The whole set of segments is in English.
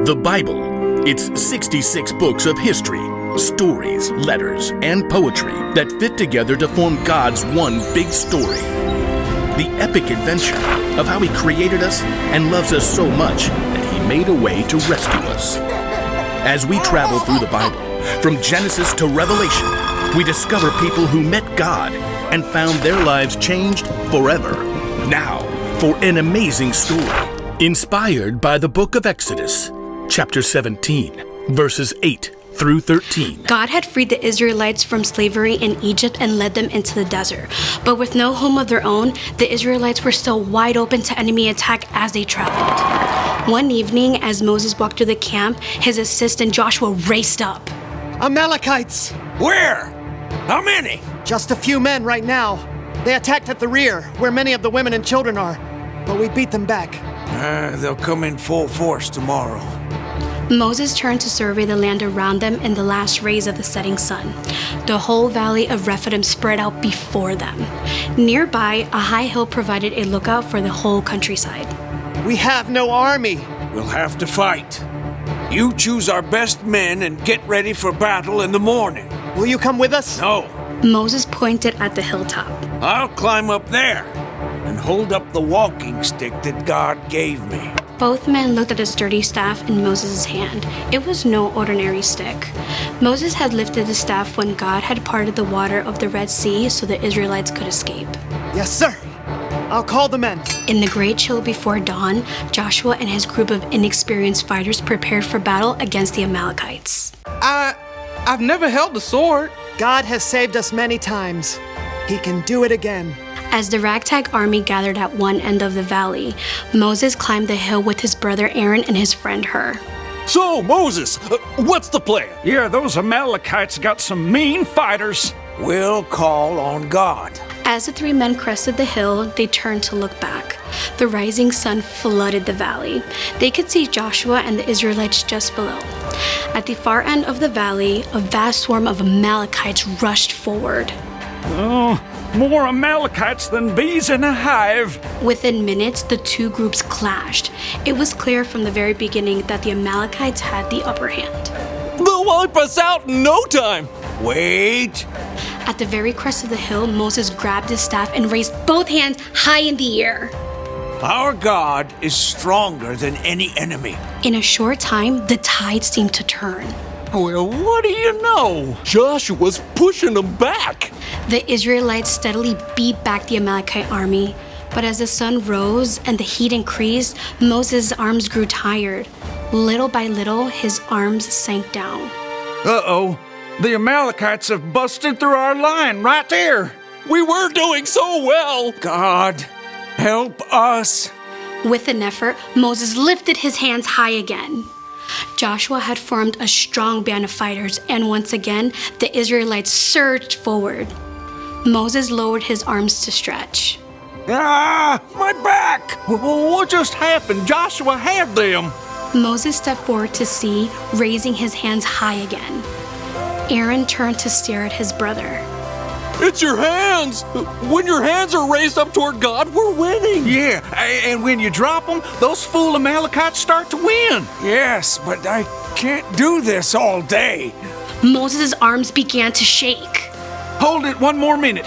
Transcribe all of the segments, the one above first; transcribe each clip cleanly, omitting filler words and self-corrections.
The Bible. It's 66 books of history, stories, letters, and poetry that fit together to form God's one big story. The epic adventure of how He created us and loves us so much that He made a way to rescue us. As we travel through the Bible, from Genesis to Revelation, we discover people who met God and found their lives changed forever. Now, for an amazing story, inspired by the book of Exodus, chapter 17, verses 8 through 13. God had freed the Israelites from slavery in Egypt and led them into the desert. But with no home of their own, the Israelites were still wide open to enemy attack as they traveled. One evening, as Moses walked through the camp, his assistant Joshua raced up. Amalekites! Where? How many? Just a few men right now. They attacked at the rear, where many of the women and children are. But we beat them back. They'll come in full force tomorrow. Moses turned to survey the land around them in the last rays of the setting sun. The whole valley of Rephidim spread out before them. Nearby, a high hill provided a lookout for the whole countryside. We have no army. We'll have to fight. You choose our best men and get ready for battle in the morning. Will you come with us? No, Moses pointed at the hilltop. I'll climb up there and hold up the walking stick that God gave me. Both men looked at the sturdy staff in Moses' hand. It was no ordinary stick. Moses had lifted the staff when God had parted the water of the Red Sea so the Israelites could escape. Yes, sir. I'll call the men. In the great chill before dawn, Joshua and his group of inexperienced fighters prepared for battle against the Amalekites. I've never held a sword. God has saved us many times. He can do it again. As the ragtag army gathered at one end of the valley, Moses climbed the hill with his brother Aaron and his friend Hur. So, Moses, what's the plan? Yeah, those Amalekites got some mean fighters. We'll call on God. As the three men crested the hill, they turned to look back. The rising sun flooded the valley. They could see Joshua and the Israelites just below. At the far end of the valley, a vast swarm of Amalekites rushed forward. Oh, more Amalekites than bees in a hive. Within minutes, the two groups clashed. It was clear from the very beginning that the Amalekites had the upper hand. They'll wipe us out in no time. Wait. At the very crest of the hill, Moses grabbed his staff and raised both hands high in the air. Our God is stronger than any enemy. In a short time, the tide seemed to turn. Well, what do you know? Joshua's pushing them back. The Israelites steadily beat back the Amalekite army. But as the sun rose and the heat increased, Moses' arms grew tired. Little by little, his arms sank down. Uh-oh. The Amalekites have busted through our line right there. We were doing so well. God, help us. With an effort, Moses lifted his hands high again. Joshua had formed a strong band of fighters, and once again, the Israelites surged forward. Moses lowered his arms to stretch. Ah, my back! What just happened? Joshua had them. Moses stepped forward to see, raising his hands high again. Aaron turned to stare at his brother. It's your hands. When your hands are raised up toward God, we're winning. Yeah, and when you drop them, those fool Amalekites start to win. Yes, but I can't do this all day. Moses' arms began to shake. Hold it one more minute.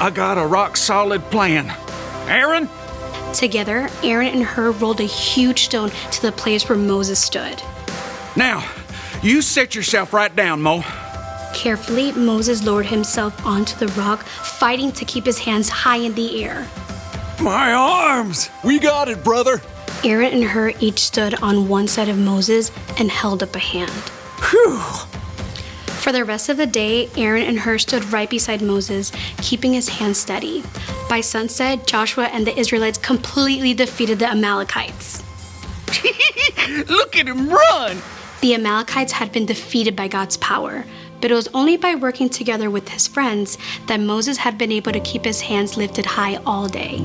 I got a rock-solid plan. Aaron? Together, Aaron and Hur rolled a huge stone to the place where Moses stood. Now, you set yourself right down, Mo. Carefully, Moses lowered himself onto the rock, fighting to keep his hands high in the air. My arms! We got it, brother. Aaron and Hur each stood on one side of Moses and held up a hand. Phew! For the rest of the day, Aaron and Hur stood right beside Moses, keeping his hands steady. By sunset, Joshua and the Israelites completely defeated the Amalekites. Look at him run! The Amalekites had been defeated by God's power, but it was only by working together with his friends that Moses had been able to keep his hands lifted high all day.